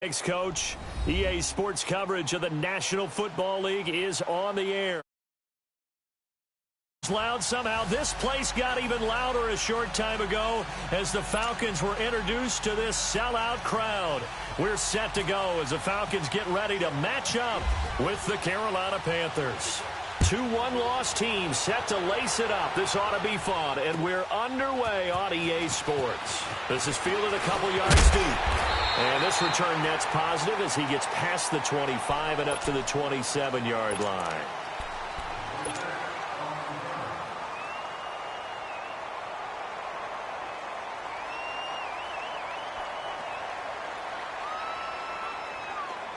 Thanks, Coach. EA Sports coverage of the National Football League is on the air. Loud somehow. This place got even louder a short time ago as the Falcons were introduced to this sellout crowd. We're set to go as the Falcons get ready to match up with the Carolina Panthers. 2 one-loss teams set to lace it up. This ought to be fun, and we're underway on EA Sports. This is fielded a couple yards deep. And this return net's positive as he gets past the 25 and up to the 27-yard line.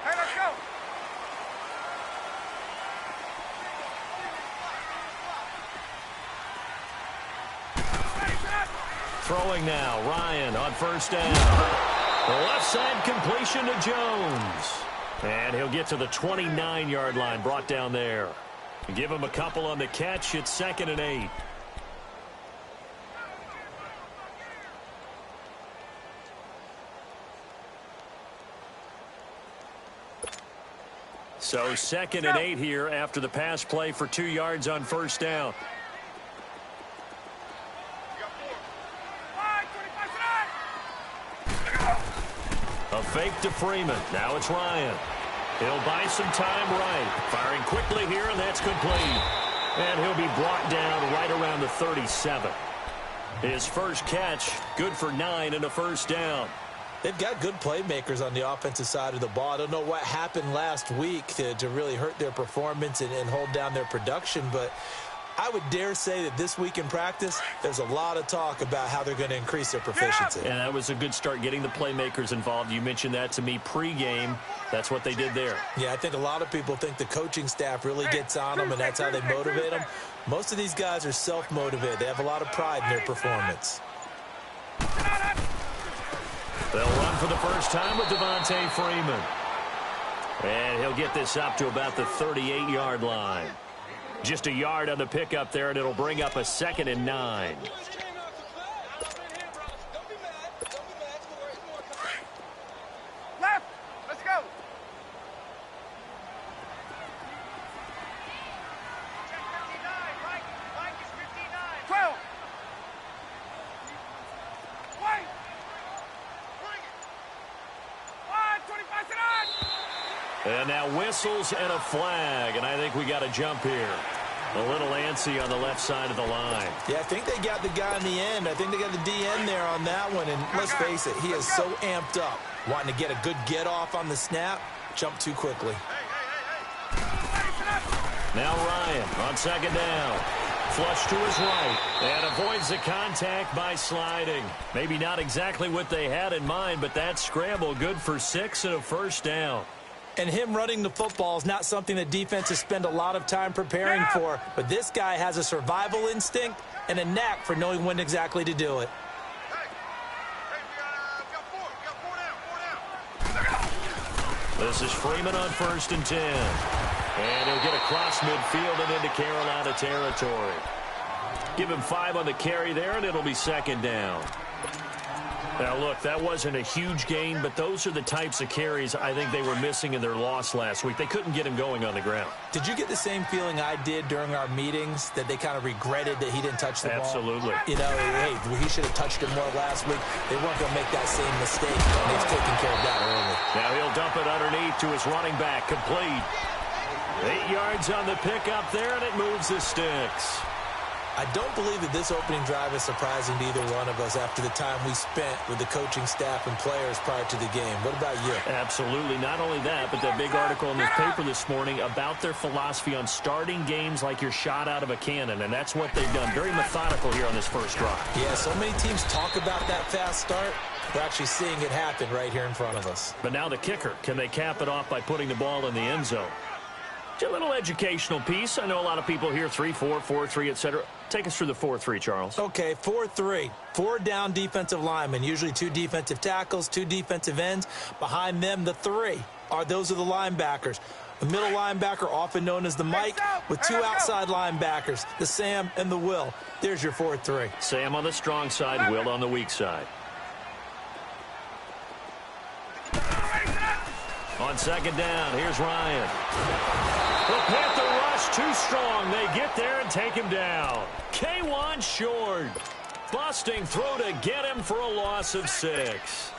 Hey, let's go. Throwing now, Ryan on first down. The left side completion to Jones. And he'll get to the 29-yard line, brought down there. Give him a couple on the catch. It's 2nd and 8. So 2nd and 8 here after the pass play for 2 yards on first down. A fake to Freeman. Now it's Ryan. He'll buy some time right. Firing quickly here, and that's complete. And he'll be brought down right around the 37. His first catch, good for 9 and a first down. They've got good playmakers on the offensive side of the ball. I don't know what happened last week to really hurt their performance and hold down their production, but I would dare say that this week in practice, there's a lot of talk about how they're going to increase their proficiency. And that was a good start, getting the playmakers involved. You mentioned that to me pregame. That's what they did there. Yeah, I think a lot of people think the coaching staff really gets on them, and that's how they motivate them. Most of these guys are self-motivated. They have a lot of pride in their performance. They'll run for the first time with Devontae Freeman. And he'll get this up to about the 38-yard line. Just a yard on the pickup there, and it'll bring up a 2nd and 9. Left. Let's go. Check 59. Mike is 59. 12. Wait. Bring it. 25 to 9. And now whistles and a flag, and I think we got a jump here. A little antsy on the left side of the line. Yeah, I think they got the guy in the end. I think they got the DN there on that one, and let's face it, he is so amped up. Wanting to get a good get-off on the snap, jump too quickly. Now Ryan on 2nd down. Flush to his right, and avoids the contact by sliding. Maybe not exactly what they had in mind, but that scramble good for 6 and a first down. And him running the football is not something that defenses spend a lot of time preparing for. But this guy has a survival instinct and a knack for knowing when exactly to do it. This is Freeman on 1st and 10. And he'll get across midfield and into Carolina territory. Give him 5 on the carry there, and it'll be 2nd down. Now, look, that wasn't a huge gain, but those are the types of carries I think they were missing in their loss last week. They couldn't get him going on the ground. Did you get the same feeling I did during our meetings, that they kind of regretted that he didn't touch the ball? Absolutely. You know, hey, he should have touched it more last week. They weren't going to make that same mistake, and they've taken care of that early. Now he'll dump it underneath to his running back, complete. 8 yards on the pickup there, and it moves the sticks. I don't believe that this opening drive is surprising to either one of us after the time we spent with the coaching staff and players prior to the game. What about you? Absolutely. Not only that, but that big article in this paper this morning about their philosophy on starting games like you're shot out of a cannon, and that's what they've done. Very methodical here on this first drive. Yeah, so many teams talk about that fast start. We're actually seeing it happen right here in front of us. But now the kicker. Can they cap it off by putting the ball in the end zone? A little educational piece. I know a lot of people here 3-4, 4-3, etc. Take us through the 4-3, Charles. Okay, 4-3. 4 down defensive linemen, usually 2 defensive tackles, 2 defensive ends. Behind them, the 3 are those are the linebackers. The middle linebacker, often known as the Mike, with 2 outside linebackers, the Sam and the Will. There's your 4-3. Sam on the strong side, Will on the weak side. On second down, here's Ryan. The Panther rush too strong. They get there and take him down. K1 short. Busting throw to get him for a loss of 6.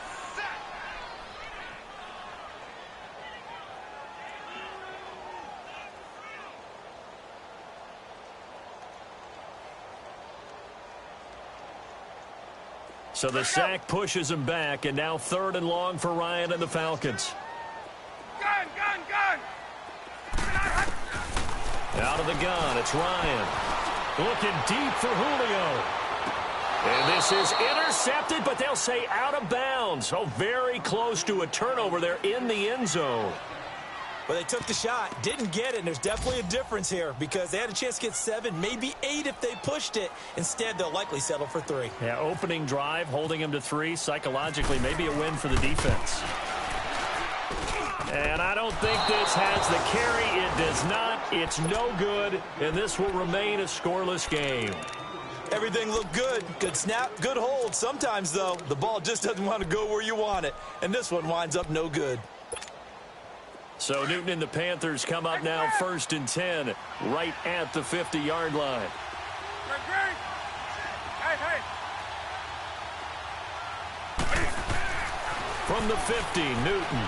So the sack pushes him back, and now 3rd and long for Ryan and the Falcons. Gun! Out of the gun, it's Ryan. Looking deep for Julio. And this is intercepted, but they'll say out of bounds. Oh, very close to a turnover there in the end zone. Well, they took the shot, didn't get it, and there's definitely a difference here because they had a chance to get 7, maybe 8 if they pushed it. Instead, they'll likely settle for 3. Yeah, opening drive, holding him to 3. Psychologically, maybe a win for the defense. And I don't think this has the carry. It does not. It's no good, and this will remain a scoreless game. Everything looked good. Good snap, good hold. Sometimes, though, the ball just doesn't want to go where you want it, and this one winds up no good. So Newton and the Panthers come up now 1st and 10, right at the 50-yard line. Hey! From the 50, Newton.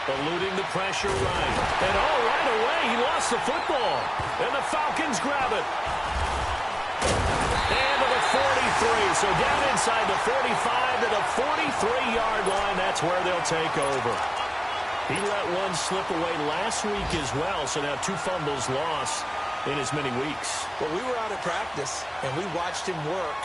Eluding the pressure right. And right away, he lost the football. And the Falcons grab it. And to the 43. So down inside the 45 to the 43-yard line. That's where they'll take over. He let one slip away last week as well. So now 2 fumbles lost in as many weeks. Well, we were out at practice, and we watched him work.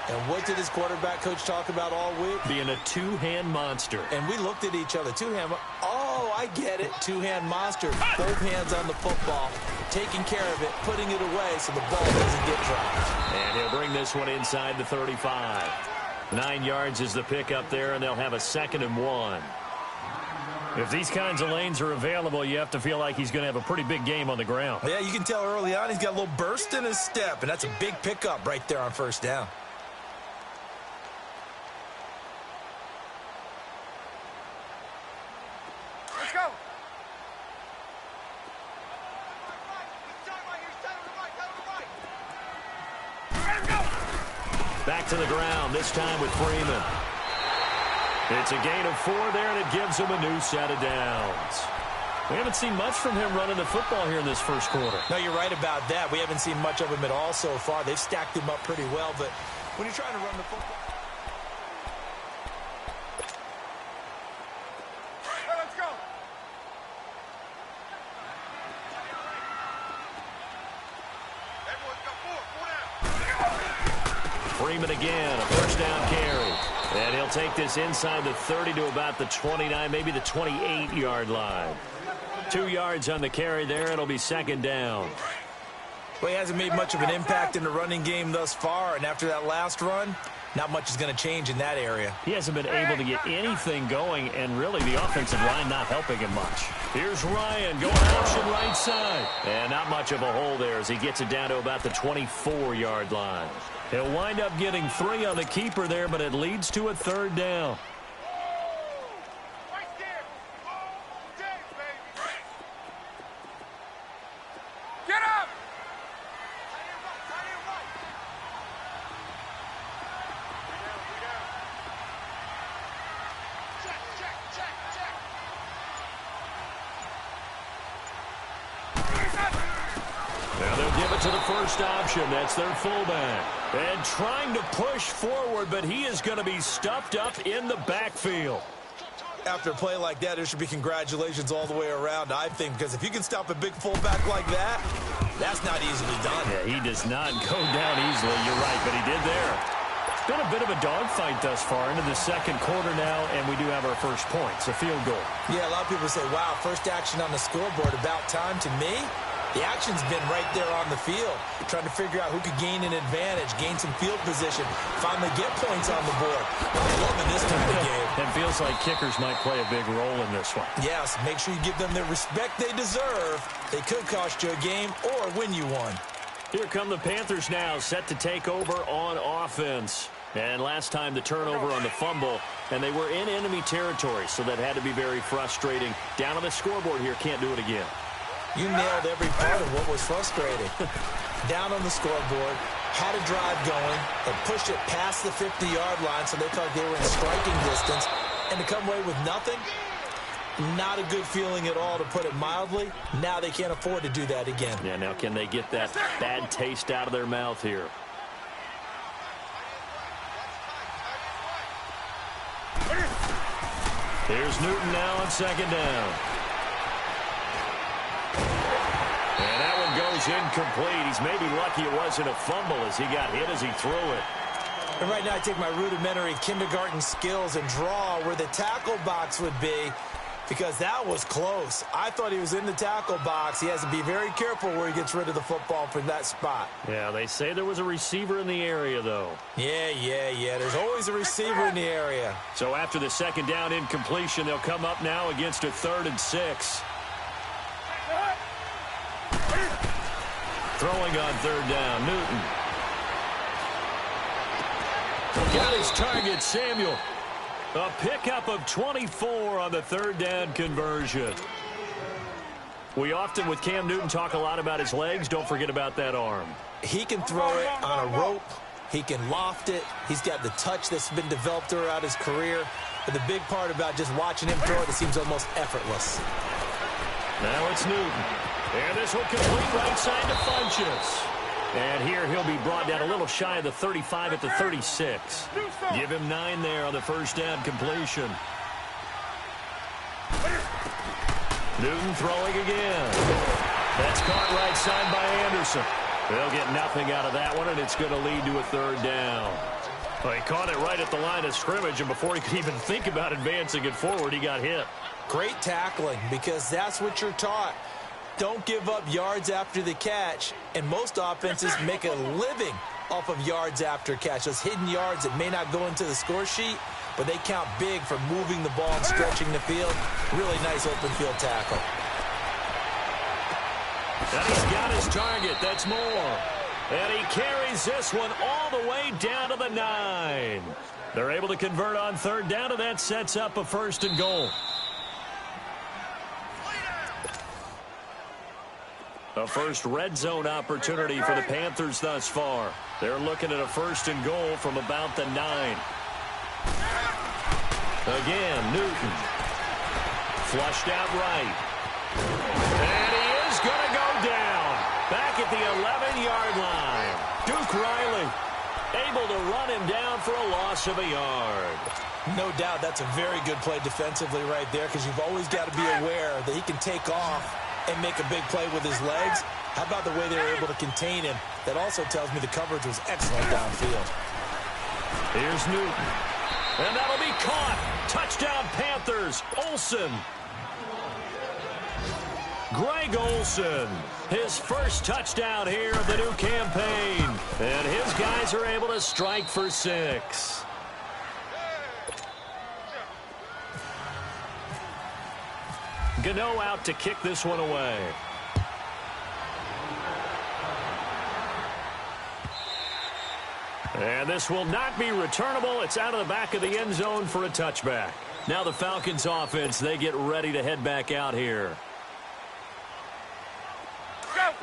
And what did his quarterback coach talk about all week? Being a 2-hand monster. And we looked at each other. 2-hand. Oh, I get it. 2-hand monster. Both hands on the football, taking care of it, putting it away so the ball doesn't get dropped. And he'll bring this one inside the 35. 9 yards is the pickup there, and they'll have a 2nd and 1. If these kinds of lanes are available, you have to feel like he's going to have a pretty big game on the ground. Yeah, you can tell early on he's got a little burst in his step, and that's a big pickup right there on 1st down. Let's go! Back to the ground, this time with Freeman. It's a gain of 4 there, and it gives him a new set of downs. We haven't seen much from him running the football here in this first quarter. No, you're right about that. We haven't seen much of him at all so far. They've stacked him up pretty well, but when you're trying to run the football... Let's go! Everyone's got 4 down. Freeman again, a 1st down carry. And he'll take this inside the 30 to about the 29, maybe the 28-yard line. 2 yards on the carry there. It'll be 2nd down. Well, he hasn't made much of an impact in the running game thus far, and after that last run, not much is going to change in that area. He hasn't been able to get anything going, and really the offensive line not helping him much. Here's Ryan going option right side. And not much of a hole there as he gets it down to about the 24-yard line. He'll wind up getting 3 on the keeper there, but it leads to a 3rd down. Right there! Baby! Get up! Now they'll give it to the first option. That's their fullback. And trying to push forward, but he is going to be stuffed up in the backfield. After a play like that, there should be congratulations all the way around, I think, because if you can stop a big fullback like that, that's not easily done. Yeah, he does not go down easily. You're right, but he did there. It's been a bit of a dogfight thus far into the 2nd quarter now, and we do have our first points, a field goal. Yeah, a lot of people say, wow, first action on the scoreboard, about time. To me, the action's been right there on the field, trying to figure out who could gain an advantage, gain some field position, finally get points on the board. I'm loving this time of the game. It feels like kickers might play a big role in this one. Yes, make sure you give them the respect they deserve. They could cost you a game or win you one. Here come the Panthers now, set to take over on offense. And last time the turnover on the fumble, and they were in enemy territory, so that had to be very frustrating. Down on the scoreboard here, can't do it again. You nailed every part of what was frustrating. Down on the scoreboard, had a drive going, and pushed it past the 50-yard line, so they thought they were in striking distance, and to come away with nothing, not a good feeling at all, to put it mildly. Now they can't afford to do that again. Yeah, now can they get that bad taste out of their mouth here? Here's Newton now on second down. And that one goes incomplete. He's maybe lucky it wasn't a fumble as he got hit as he threw it. And right now I take my rudimentary kindergarten skills and draw where the tackle box would be, because that was close. I thought he was in the tackle box. He has to be very careful where he gets rid of the football from that spot. Yeah, they say there was a receiver in the area, though. Yeah. There's always a receiver in the area. So after the second down incompletion, they'll come up now against a 3rd and 6. Throwing on 3rd down, Newton. Got his target, Samuel. A pickup of 24 on the 3rd down conversion. We often, with Cam Newton, talk a lot about his legs. Don't forget about that arm. He can throw it on a rope. He can loft it. He's got the touch that's been developed throughout his career. But the big part about just watching him throw it seems almost effortless. Now it's Newton. And this will complete right side to Funchess. And here he'll be brought down a little shy of the 35 at the 36. Give him 9 there on the 1st down completion. Newton throwing again. That's caught right side by Anderson. They'll get nothing out of that one, and it's going to lead to a 3rd down. Well, he caught it right at the line of scrimmage, and before he could even think about advancing it forward, he got hit. Great tackling, because that's what you're taught. Don't give up yards after the catch, and most offenses make a living off of yards after catch. Those hidden yards that may not go into the score sheet, but they count big for moving the ball and stretching the field. Really nice open field tackle. And he's got his target. That's more. And he carries this one all the way down to the 9. They're able to convert on 3rd down, and that sets up a 1st and goal. A first red zone opportunity for the Panthers thus far. They're looking at a 1st and goal from about the 9. Again, Newton. Flushed out right. And he is going to go down. Back at the 11-yard line. Duke Riley able to run him down for a loss of a yard. No doubt that's a very good play defensively right there, because you've always got to be aware that he can take off and make a big play with his legs. How about the way they were able to contain him? That also tells me the coverage was excellent downfield. Here's Newton. And that'll be caught. Touchdown Panthers. Olsen. Greg Olsen. His first touchdown here of the new campaign. And his guys are able to strike for 6. Gano out to kick this one away. And this will not be returnable. It's out of the back of the end zone for a touchback. Now the Falcons offense, they get ready to head back out here. Go!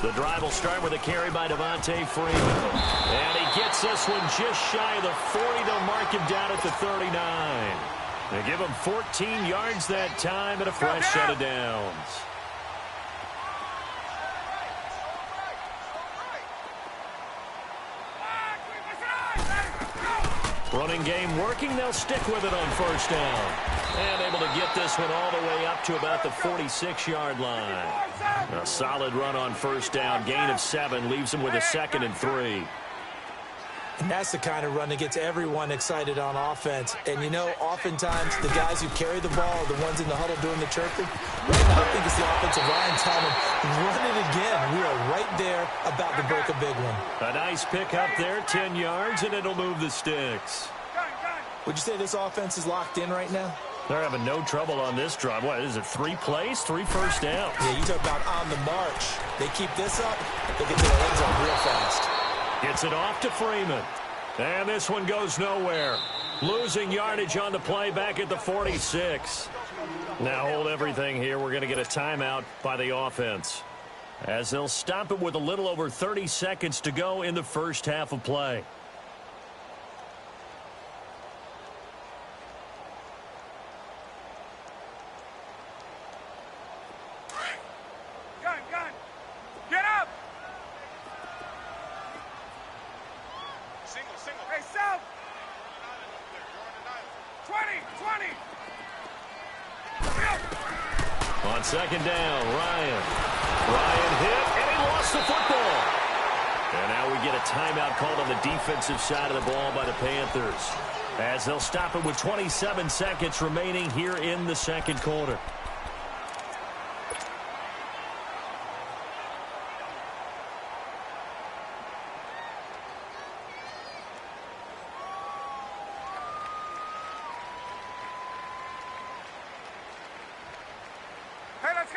The drive will start with a carry by Devontae Freeman. And he gets this one just shy of the 40. They'll mark him down at the 39. They give him 14 yards that time and a fresh set of downs. Running game working. They'll stick with it on 1st down. And able to get this one all the way up to about the 46-yard line. A solid run on 1st down. Gain of 7 leaves them with a 2nd and 3. And that's the kind of run that gets everyone excited on offense. And, you know, oftentimes the guys who carry the ball are the ones in the huddle doing the chirping. Right now, I think it's the offensive line telling them, run it again. We are right there about to break a big one. A nice pick up there, 10 yards, and it'll move the sticks. Would you say this offense is locked in right now? They're having no trouble on this drive. What is it, 3 plays, 3 first downs? Yeah, you talk about on the march. They keep this up, they get to the end zone real fast. Gets it off to Freeman. And this one goes nowhere. Losing yardage on the play back at the 46. Now hold everything here. We're going to get a timeout by the offense, as they'll stop it with a little over 30 seconds to go in the first half of play. Gun. Get up. Single. Hey, South. 20. On second down, Ryan hit, and he lost the football. And now we get a timeout called on the defensive side of the ball by the Panthers, as they'll stop it with 27 seconds remaining here in the second quarter.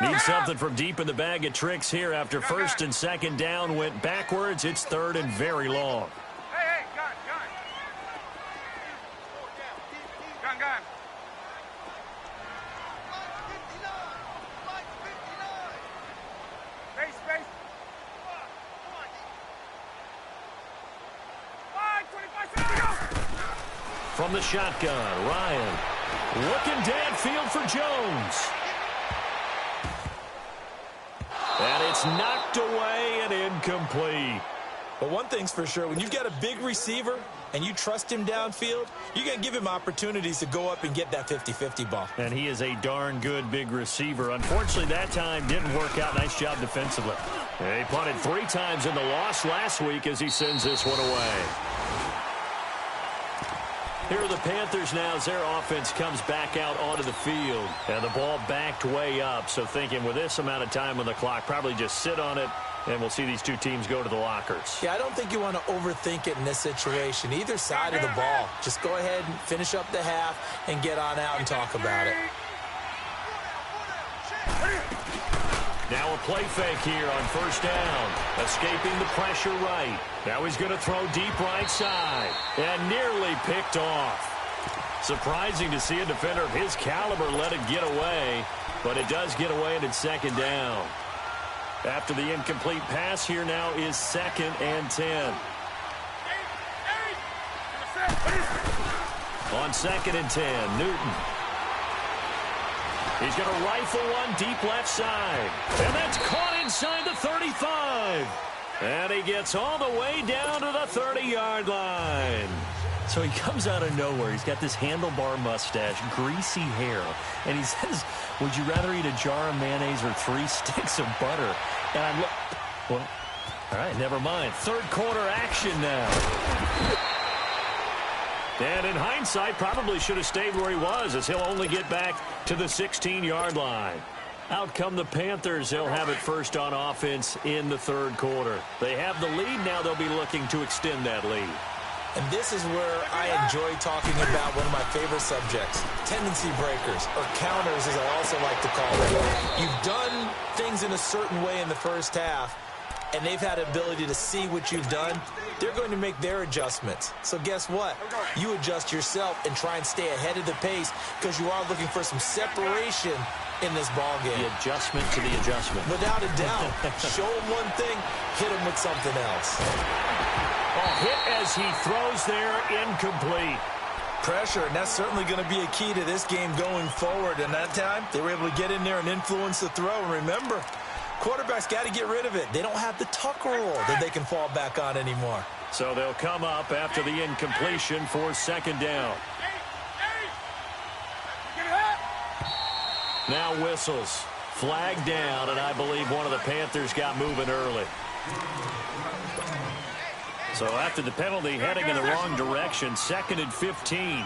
Need something from deep in the bag of tricks here after first and second down went backwards. It's third and very long. Hey, gun. Gun. Space. 25 seconds to go. From the shotgun, Ryan looking downfield for Jones. And it's knocked away and incomplete. But one thing's for sure, when you've got a big receiver and you trust him downfield, you're going to give him opportunities to go up and get that 50-50 ball. And he is a darn good big receiver. Unfortunately, that time didn't work out. Nice job defensively. He punted 3 times in the loss last week as he sends this one away. Here are the Panthers now as their offense comes back out onto the field. And the ball backed way up. So thinking with this amount of time on the clock, probably just sit on it, and we'll see these two teams go to the lockers. Yeah, I don't think you want to overthink it in this situation. Either side of the ball. Just go ahead and finish up the half and get on out and talk about it. Now a play fake here on first down. Escaping the pressure right. Now he's going to throw deep right side. And nearly picked off. Surprising to see a defender of his caliber let it get away. But it does get away and it's second down. After the incomplete pass, here now is 2nd and 10. On 2nd and 10, Newton. He's going to rifle one deep left side. And that's caught inside the 35. And he gets all the way down to the 30-yard line. So he comes out of nowhere. He's got this handlebar mustache, greasy hair. And he says, would you rather eat a jar of mayonnaise or 3 sticks of butter? And I'm like, well, all right, never mind. Third quarter action now. And in hindsight, probably should have stayed where he was, as he'll only get back to the 16-yard line. Out come the Panthers. They'll have it first on offense in the third quarter. They have the lead. Now they'll be looking to extend that lead. And this is where I enjoy talking about one of my favorite subjects, tendency breakers, or counters as I also like to call them. You've done things in a certain way in the first half, and they've had the ability to see what you've done. They're going to make their adjustments. So guess what? You adjust yourself and try and stay ahead of the pace because you are looking for some separation in this ball game. The adjustment to the adjustment. Without a doubt. Show them one thing, hit them with something else. Hit as he throws there, incomplete. Pressure, and that's certainly going to be a key to this game going forward. And that time, they were able to get in there and influence the throw. And remember, quarterbacks got to get rid of it. They don't have the tuck roll that they can fall back on anymore. So they'll come up after the incompletion for second down. Now whistles. Flag down, and I believe one of the Panthers got moving early. So after the penalty, heading in the wrong direction, 2nd and 15. 20.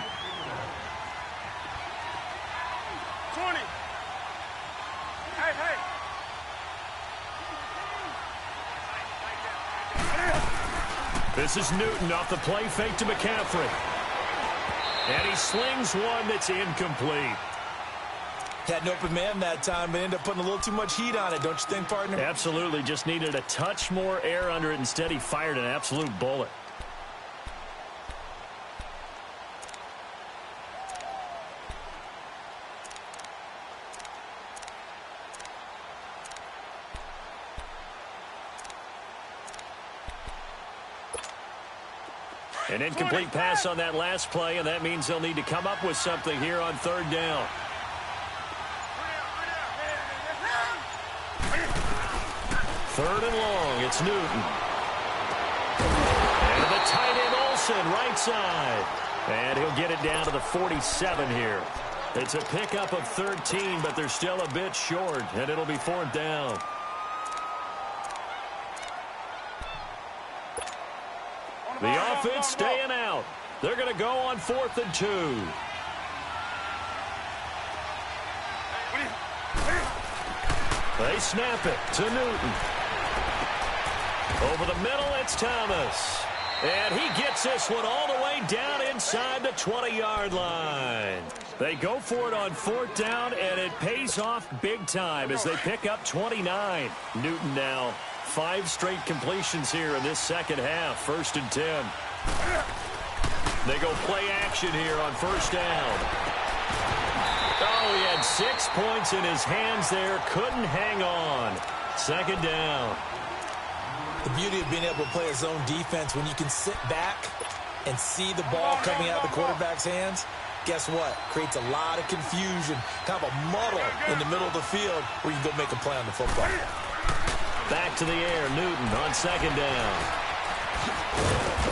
Hey. This is Newton off the play fake to McCaffrey. And he slings one that's incomplete. Had an open man that time, but ended up putting a little too much heat on it, don't you think, partner? Absolutely. Just needed a touch more air under it. Instead, he fired an absolute bullet. An incomplete pass on that last play, and that means they'll need to come up with something here on third down. Third and long, it's Newton. And the tight end Olsen, right side. And he'll get it down to the 47 here. It's a pickup of 13, but they're still a bit short, and it'll be fourth down. The offense staying out. They're going to go on 4th and 2. They snap it to Newton. Over the middle, it's Thomas. And he gets this one all the way down inside the 20-yard line. They go for it on 4th down, and it pays off big time as they pick up 29. Newton now 5 straight completions here in this second half. 1st and 10. They go play action here on 1st down. Oh, he had 6 points in his hands there. Couldn't hang on. 2nd down. The beauty of being able to play a zone defense when you can sit back and see the ball coming out of the quarterback's hands, guess what? Creates a lot of confusion, kind of a muddle in the middle of the field where you can go make a play on the football. Back to the air, Newton on 2nd down.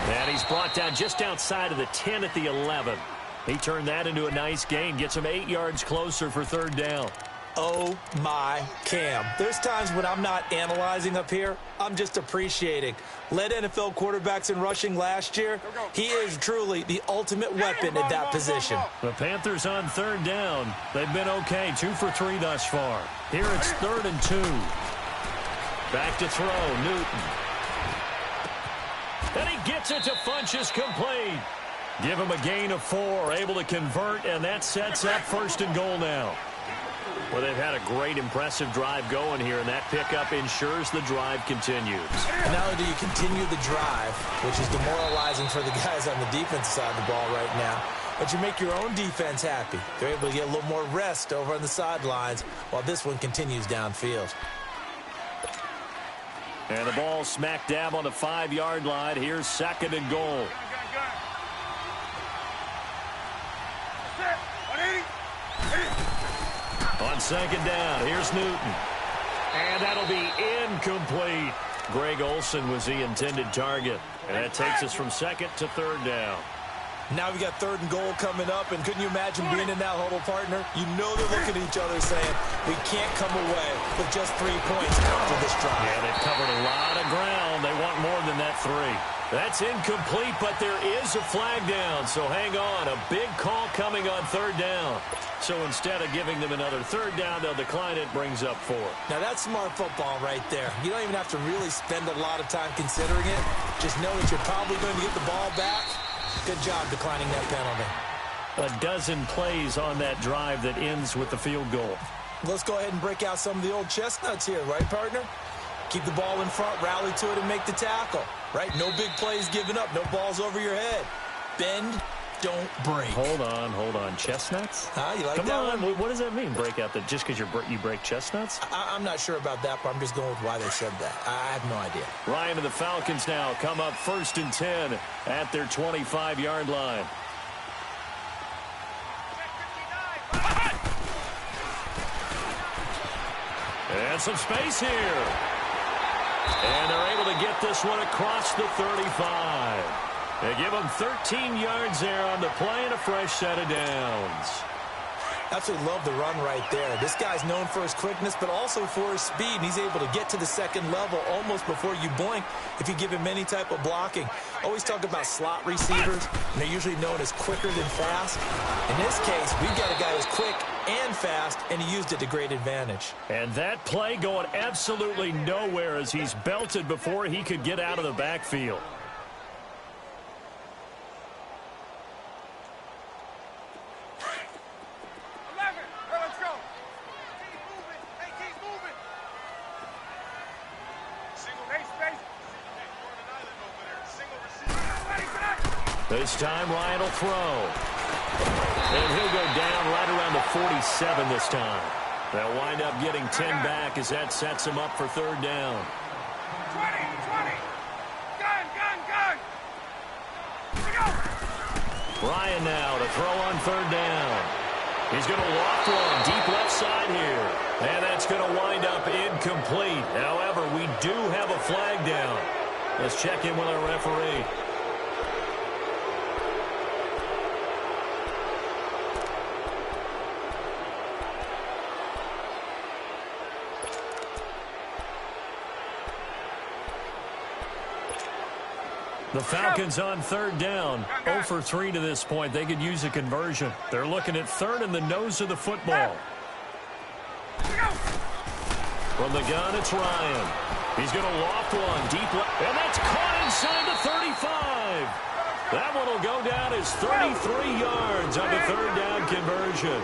And he's brought down just outside of the 10 at the 11. He turned that into a nice gain, gets him 8 yards closer for 3rd down. Oh, my Cam. There's times when I'm not analyzing up here. I'm just appreciating. Led NFL quarterbacks in rushing last year. He is truly the ultimate weapon at that position. The Panthers on 3rd down. They've been okay, 2 for 3 thus far. Here it's 3rd and 2. Back to throw, Newton. And he gets it to Funchess, complete. Give him a gain of 4, able to convert, and that sets up 1st and goal now. Well, they've had a great, impressive drive going here, and that pickup ensures the drive continues. Not only do you continue the drive, which is demoralizing for the guys on the defensive side of the ball right now, but you make your own defense happy. They're able to get a little more rest over on the sidelines while this one continues downfield. And the ball smack dab on the 5-yard line. Here's 2nd and goal. On 2nd down, here's Newton. And that'll be incomplete. Greg Olsen was the intended target. And that takes us from 2nd to 3rd down. Now we got 3rd and goal coming up, and couldn't you imagine being in that huddle, partner? You know they're looking at each other saying, we can't come away with just 3 points after this drive. Yeah, they've covered a lot of ground. They want more than that 3. That's incomplete, but there is a flag down, so hang on. A big call coming on 3rd down. So instead of giving them another 3rd down, they'll decline it, brings up 4. Now that's smart football right there. You don't even have to really spend a lot of time considering it. Just know that you're probably going to get the ball back. Good job declining that penalty. A dozen plays on that drive that ends with the field goal. Let's go ahead and break out some of the old chestnuts here, right, partner? Keep the ball in front, rally to it, and make the tackle, right? No big plays given up, no balls over your head. Bend, don't break. Hold on. Chestnuts? You like Come that on. one? What does that mean, break out? That just because you break chestnuts? I'm not sure about that, but I'm just going with why they said that. I have no idea. Ryan and the Falcons now come up 1st and 10 at their 25-yard line. And some space here. And they're able to get this one across the 35. They give them 13 yards there on the play and a fresh set of downs. Absolutely love the run right there. This guy's known for his quickness, but also for his speed. And he's able to get to the 2nd level almost before you blink if you give him any type of blocking. Always talk about slot receivers, and they're usually known as quicker than fast. In this case, we've got a guy who's quick and fast, and he used it to great advantage. And that play going absolutely nowhere as he's belted before he could get out of the backfield. This time Ryan will throw. And he'll go down right around the 47 this time. They'll wind up getting 10 back as that sets them up for third down. 20. Gun. Here we go. Ryan now to throw on third down. He's going to loft one deep left side here. And that's going to wind up incomplete. However, we do have a flag down. Let's check in with our referee. The Falcons on third down. 0 for 3 to this point. They could use a conversion. They're looking at third in the nose of the football. From the gun, it's Ryan. He's going to loft one deep left. And that's caught inside the 35. That one will go down as 33 yards on the third down conversion.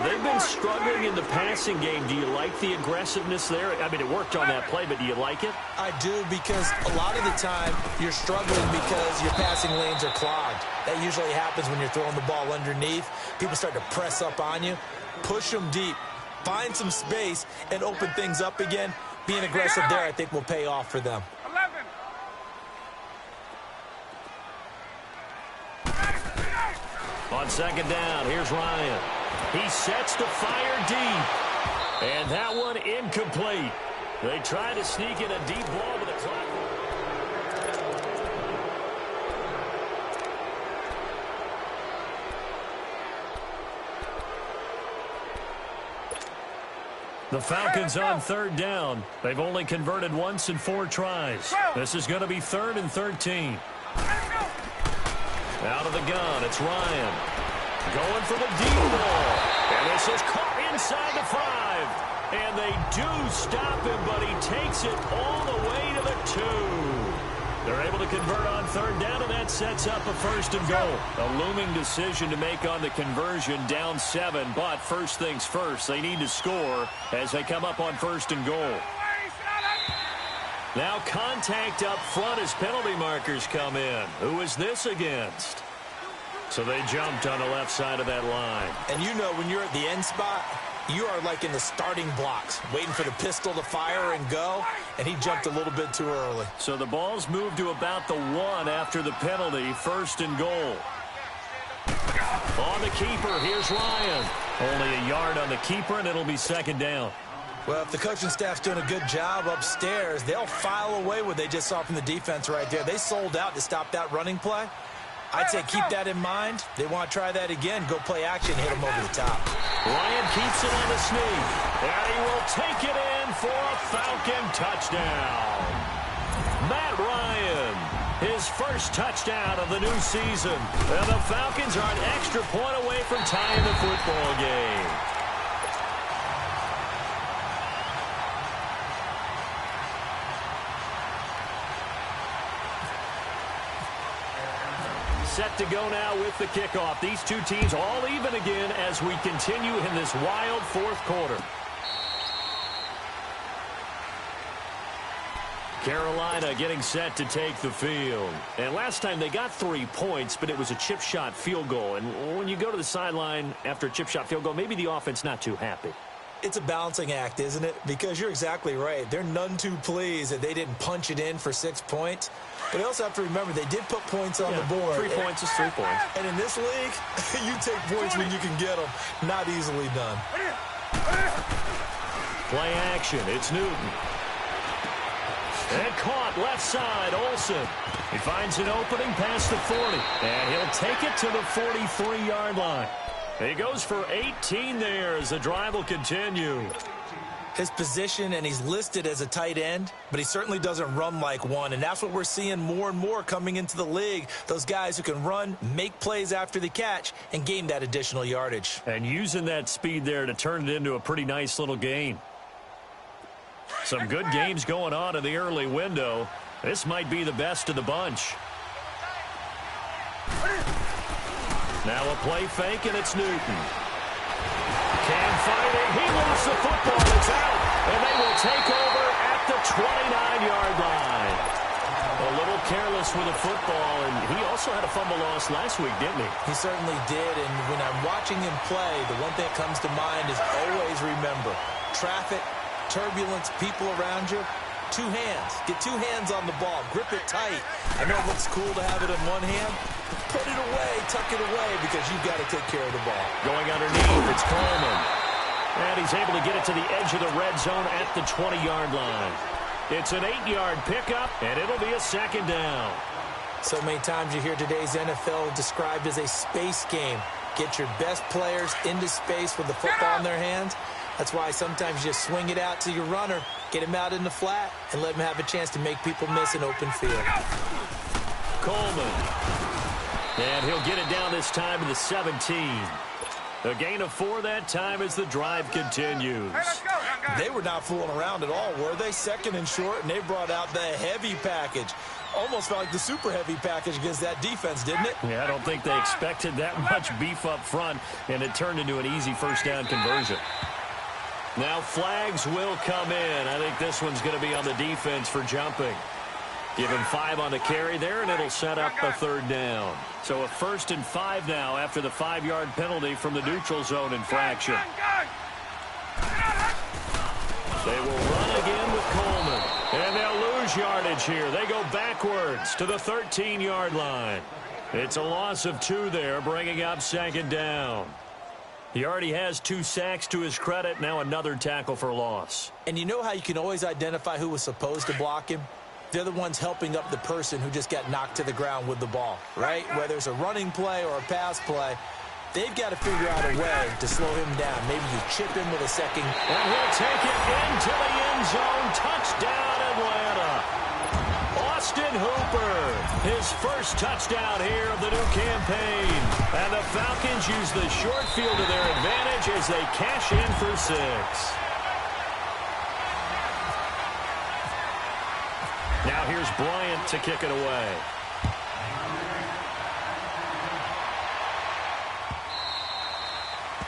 They've been struggling in the passing game. Do you like the aggressiveness there? I mean, it worked on that play, but do you like it? I do, because a lot of the time you're struggling because your passing lanes are clogged. That usually happens when you're throwing the ball underneath. People start to press up on you. Push them deep. Find some space and open things up again. Being aggressive there, I think, will pay off for them. 11. On second down, here's Ryan. He sets to fire deep. And that one incomplete. They try to sneak in a deep ball with the clock. The Falcons on third down. They've only converted once in 4 tries. This is going to be 3rd and 13. Out of the gun, it's Ryan. Going for the deep ball. And this is caught inside the 5. And they do stop him, but he takes it all the way to the 2. They're able to convert on third down, and that sets up a 1st and goal. A looming decision to make on the conversion, down 7. But first things first, they need to score as they come up on 1st and goal. Now contact up front as penalty markers come in. Who is this against? So they jumped on the left side of that line. And you know, when you're at the end spot, you are like in the starting blocks, waiting for the pistol to fire and go, and he jumped a little bit too early. So the ball's moved to about the 1 after the penalty, 1st and goal. On the keeper, here's Ryan. Only a yard on the keeper, and it'll be 2nd down. Well, if the coaching staff's doing a good job upstairs, they'll file away what they just saw from the defense right there. They sold out to stop that running play. I'd say keep that in mind. They want to try that again. Go play action, hit them over the top. Ryan keeps it on the sneak, and he will take it in for a Falcon touchdown. Matt Ryan, his first touchdown of the new season. And the Falcons are an extra point away from tying the football game. Set to go now with the kickoff. These two teams all even again as we continue in this wild 4th quarter. Carolina getting set to take the field. And last time they got 3 points, but it was a chip shot field goal. And when you go to the sideline after a chip shot field goal, maybe the offense not too happy. It's a balancing act, isn't it? Because you're exactly right. They're none too pleased that they didn't punch it in for 6 points. But they also have to remember they did put points on the board. 3 points is 3 points. And in this league, you take points when you can get them. Not easily done. Play action. It's Newton. And caught left side, Olsen. He finds an opening past the 40. And he'll take it to the 43-yard line. He goes for 18 there as the drive will continue. His position, and he's listed as a tight end, but he certainly doesn't run like one, and that's what we're seeing more and more coming into the league. Those guys who can run, make plays after the catch, and gain that additional yardage. And using that speed there to turn it into a pretty nice little gain. Some good games going on in the early window. This might be the best of the bunch. Now a play fake, and it's Newton. Cam fighting. He lost the football. It's out. And they will take over at the 29-yard line. A little careless with the football, and he also also had a fumble loss last week, didn't he? He certainly did, and when I'm watching him play, the one thing that comes to mind is always remember, traffic, turbulence, people around you, two hands. Get two hands on the ball. Grip it tight. I know it looks cool to have it in one hand. Put it away, tuck it away, because you've got to take care of the ball. Going underneath, it's Coleman. And he's able to get it to the edge of the red zone at the 20-yard line. It's an 8-yard pickup, and it'll be a second down. So many times you hear today's NFL described as a space game. Get your best players into space with the football in their hands. That's why sometimes you just swing it out to your runner, get him out in the flat, and let him have a chance to make people miss an open field. Coleman. And he'll get it down this time to the 17. A gain of 4 that time as the drive continues. They were not fooling around at all, were they? Second and short, and they brought out the heavy package. Almost felt like the super heavy package against that defense, didn't it? Yeah, I don't think they expected that much beef up front, and it turned into an easy first down conversion. Now flags will come in. I think this one's going to be on the defense for jumping. Give him 5 on the carry there, and it'll set up a third down. So a 1st and 5 now after the 5-yard penalty from the neutral zone infraction. They will run again with Coleman. And they'll lose yardage here. They go backwards to the 13-yard line. It's a loss of 2 there, bringing up second down. He already has 2 sacks to his credit. Now another tackle for loss. And you know how you can always identify who was supposed to block him? They're the ones helping up the person who just got knocked to the ground with the ball, right? Whether it's a running play or a pass play, they've got to figure out a way to slow him down. Maybe you chip him with a second. And he'll take it into the end zone. Touchdown, Atlanta. Austin Hooper, his first touchdown here of the new campaign. And the Falcons use the short field to their advantage as they cash in for 6. Now here's Bryant to kick it away.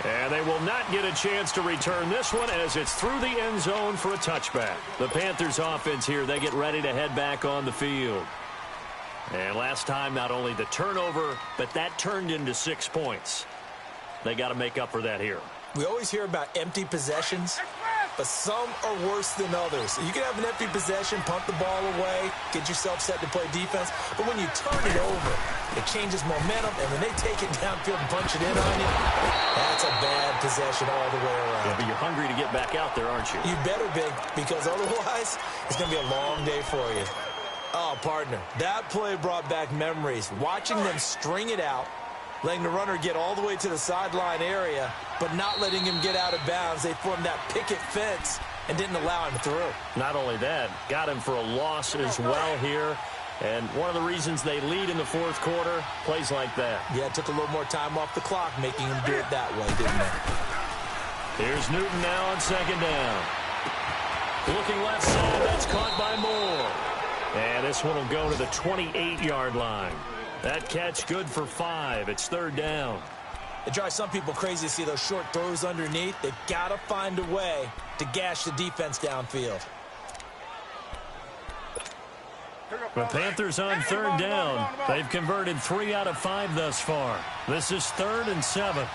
And they will not get a chance to return this one as it's through the end zone for a touchback. The Panthers offense here, they get ready to head back on the field. And last time, not only the turnover, but that turned into 6 points. They got to make up for that here. We always hear about empty possessions, but some are worse than others. You can have an empty possession, punt the ball away, get yourself set to play defense, but when you turn it over, it changes momentum, and when they take it downfield and punch it in on you, that's a bad possession all the way around. Yeah, but you're hungry to get back out there, aren't you? You better be, because otherwise, it's going to be a long day for you. Oh, partner, that play brought back memories. Watching them string it out, letting the runner get all the way to the sideline area, but not letting him get out of bounds. They formed that picket fence and didn't allow him through. Not only that, got him for a loss as well here. And one of the reasons they lead in the 4th quarter, plays like that. Yeah, it took a little more time off the clock, making him do it that way, didn't it? Here's Newton now on second down. Looking left side, that's caught by Moore. And this one will go to the 28-yard line. That catch good for 5. It's 3rd down. It drives some people crazy to see those short throws underneath. They've got to find a way to gash the defense downfield. The Panthers on 3rd down. They've converted 3 out of 5 thus far. This is 3rd and 7.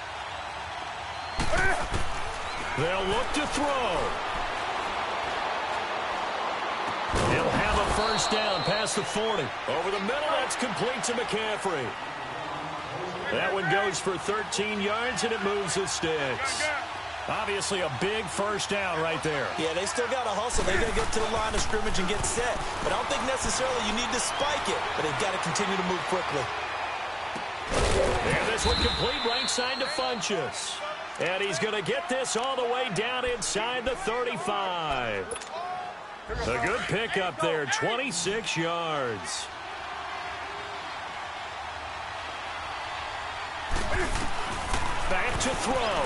They'll look to throw. He'll have a first down past the 40. Over the middle, that's complete to McCaffrey. That one goes for 13 yards, and it moves the sticks. Obviously a big first down right there. Yeah, they still got to hustle. They got to get to the line of scrimmage and get set. But I don't think necessarily you need to spike it, but they've got to continue to move quickly. And this one complete right side to Funchess. And he's going to get this all the way down inside the 35. A good pickup there, 26 yards. Back to throw.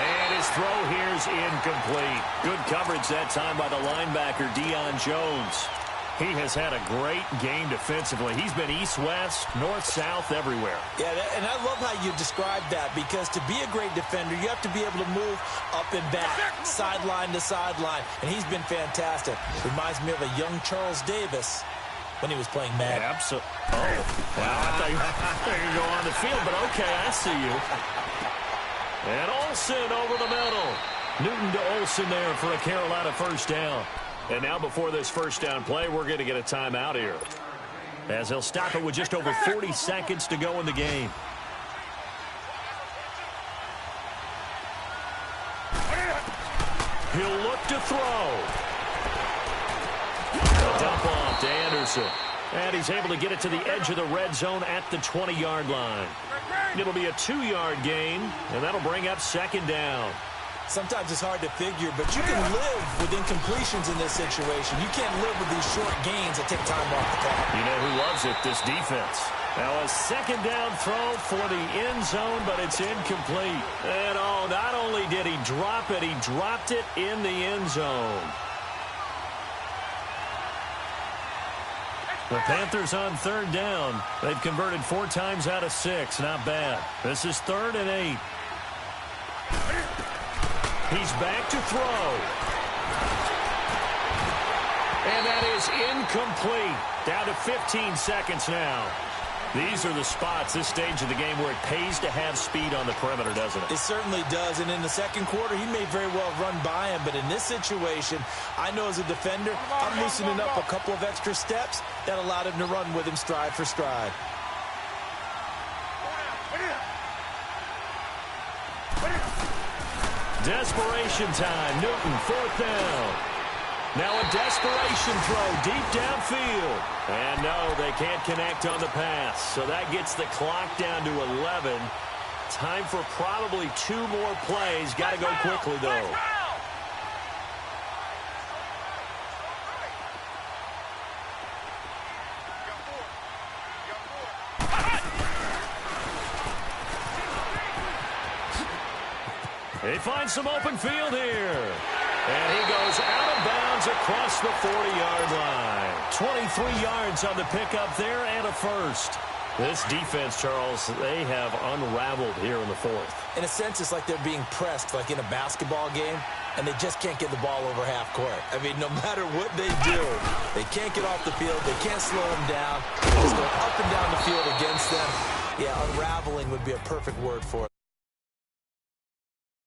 And his throw here's incomplete. Good coverage that time by the linebacker, Deion Jones. He has had a great game defensively. He's been east-west, north-south, everywhere. Yeah, and I love how you described that, because to be a great defender, you have to be able to move up and back, sideline to sideline, and he's been fantastic. Reminds me of a young Charles Davis when he was playing Madden. Absolutely. Oh, wow. I thought you were going to go on the field, but okay, I see you. And Olsen over the middle. Newton to Olsen there for a Carolina first down. And now before this first down play, we're going to get a timeout here, as he'll stop it with just over 40 seconds to go in the game. He'll look to throw. A dump off to Anderson. And he's able to get it to the edge of the red zone at the 20-yard line. It'll be a 2-yard gain, and that'll bring up second down. Sometimes it's hard to figure, but you can live with incompletions in this situation. You can't live with these short gains that take time off the clock. You know who loves it? This defense. Now a second down throw for the end zone, but it's incomplete. And oh, not only did he drop it, he dropped it in the end zone. The Panthers on third down. They've converted 4 times out of 6. Not bad. This is 3rd and 8. He's back to throw. And that is incomplete. Down to 15 seconds now. These are the spots, this stage of the game, where it pays to have speed on the perimeter, doesn't it? It certainly does. And in the second quarter, he may very well run by him. But in this situation, I know as a defender, I'm loosening up a couple of extra steps that allowed him to run with him stride for stride. Desperation time. Newton, 4th down. Now a desperation throw deep downfield. And no, they can't connect on the pass. So that gets the clock down to 11. Time for probably 2 more plays. Got to go quickly, though. He finds some open field here. And he goes out of bounds across the 40-yard line. 23 yards on the pickup there and a first. This defense, Charles, they have unraveled here in the 4th. In a sense, it's like they're being pressed, like in a basketball game, and they just can't get the ball over half court. I mean, no matter what they do, they can't get off the field. They can't slow them down. They just go up and down the field against them. Yeah, unraveling would be a perfect word for it.